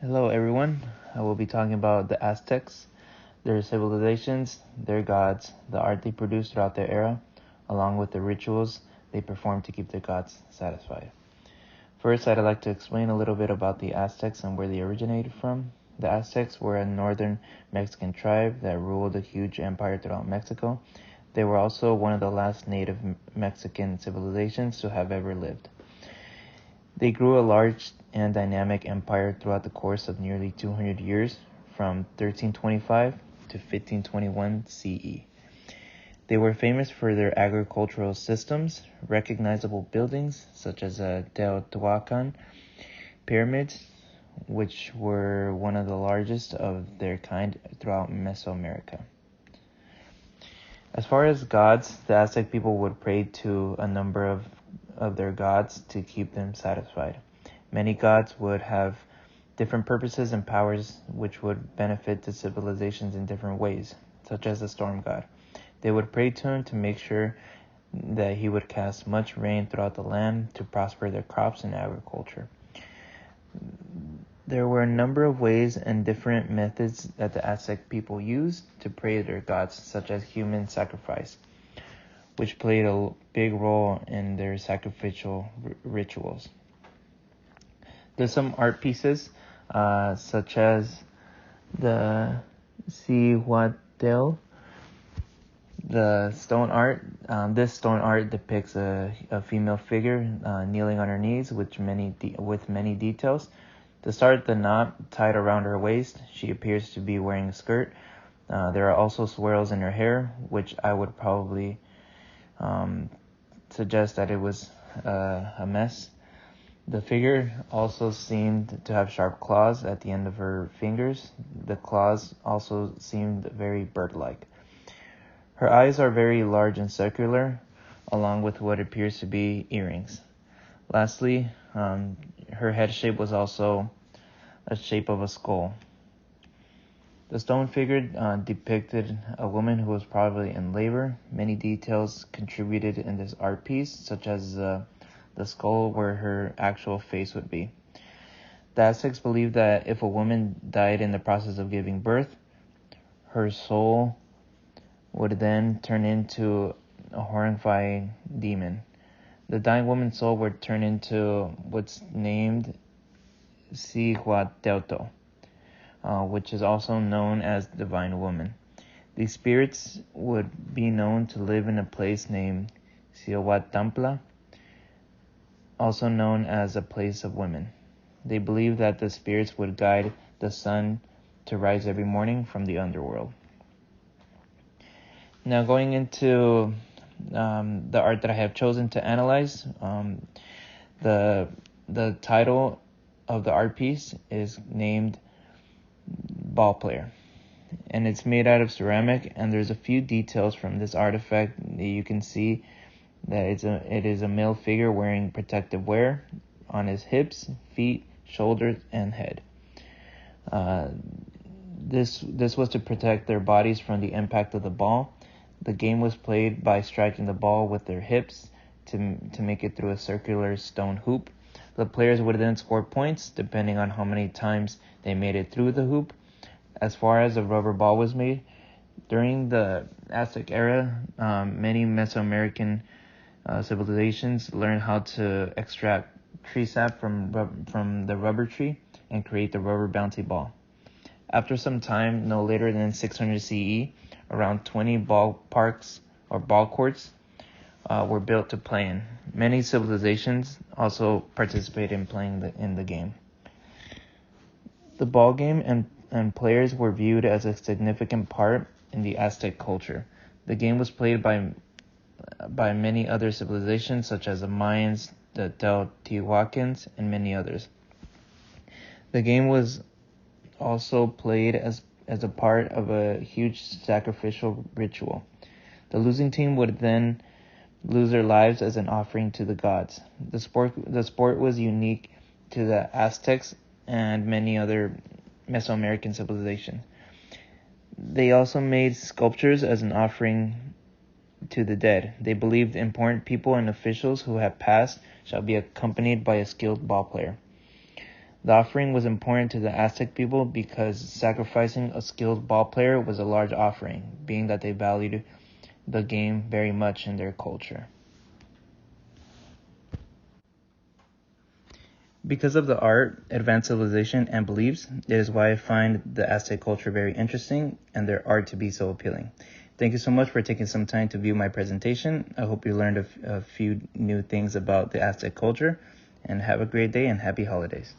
Hello everyone, I will be talking about the Aztecs, their civilizations, their gods, the art they produced throughout their era, along with the rituals they performed to keep their gods satisfied. First, I'd like to explain a little bit about the Aztecs and where they originated from. The Aztecs were a northern Mexican tribe that ruled a huge empire throughout Mexico. They were also one of the last native Mexican civilizations to have ever lived. They grew a large and dynamic empire throughout the course of nearly 200 years, from 1325 to 1521 CE. They were famous for their agricultural systems, recognizable buildings such as Teotihuacan pyramids, which were one of the largest of their kind throughout Mesoamerica. As far as gods, the Aztec people would pray to a number of their gods to keep them satisfied. Many gods would have different purposes and powers which would benefit the civilizations in different ways, such as the storm god. They would pray to him to make sure that he would cast much rain throughout the land to prosper their crops and agriculture. There were a number of ways and different methods that the Aztec people used to pray to their gods, such as human sacrifice, which played a big role in their sacrificial rituals. There's some art pieces, such as the Cihuatel, the stone art. This stone art depicts a female figure kneeling on her knees with many details. To start the knot tied around her waist, she appears to be wearing a skirt. There are also swirls in her hair, which I would probably suggest that it was a mess. The figure also seemed to have sharp claws at the end of her fingers. The claws also seemed very bird-like. Her eyes are very large and circular, along with what appears to be earrings. Lastly, her head shape was also a shape of a skull. The stone figure depicted a woman who was probably in labor. Many details contributed in this art piece, such as the skull where her actual face would be. The Aztecs believed that if a woman died in the process of giving birth, her soul would then turn into a horrifying demon. The dying woman's soul would turn into what's named Cihuateoto, which is also known as Divine Woman. These spirits would be known to live in a place named Cihuatampla, also known as a place of women. They believed that the spirits would guide the sun to rise every morning from the underworld. Now, going into the art that I have chosen to analyze, the title of the art piece is named Ball Player, and it's made out of ceramic, and there's a few details from this artifact that you can see that it is a male figure wearing protective wear on his hips, feet, shoulders, and head. This was to protect their bodies from the impact of the ball. The game was played by striking the ball with their hips to make it through a circular stone hoop. The players would then score points depending on how many times they made it through the hoop. As far as a rubber ball was made, during the Aztec era, many Mesoamerican civilizations learned how to extract tree sap from the rubber tree and create the rubber bouncy ball. After some time, no later than 600 CE, around 20 ballparks or ball courts were built to play in. Many civilizations also participated in playing in the game. The ball game and players were viewed as a significant part in the Aztec culture. The game was played by many other civilizations, such as the Mayans, the Teotihuacans, and many others. The game was also played as a part of a huge sacrificial ritual. The losing team would then lose their lives as an offering to the gods. The sport was unique to the Aztecs and many other Mesoamerican civilizations. They also made sculptures as an offering to the dead. They believed important people and officials who have passed shall be accompanied by a skilled ball player. The offering was important to the Aztec people because sacrificing a skilled ball player was a large offering, being that they valued the game very much in their culture. Because of the art, advanced civilization, and beliefs, it is why I find the Aztec culture very interesting and their art to be so appealing. Thank you so much for taking some time to view my presentation. I hope you learned a few new things about the Aztec culture, and have a great day and happy holidays.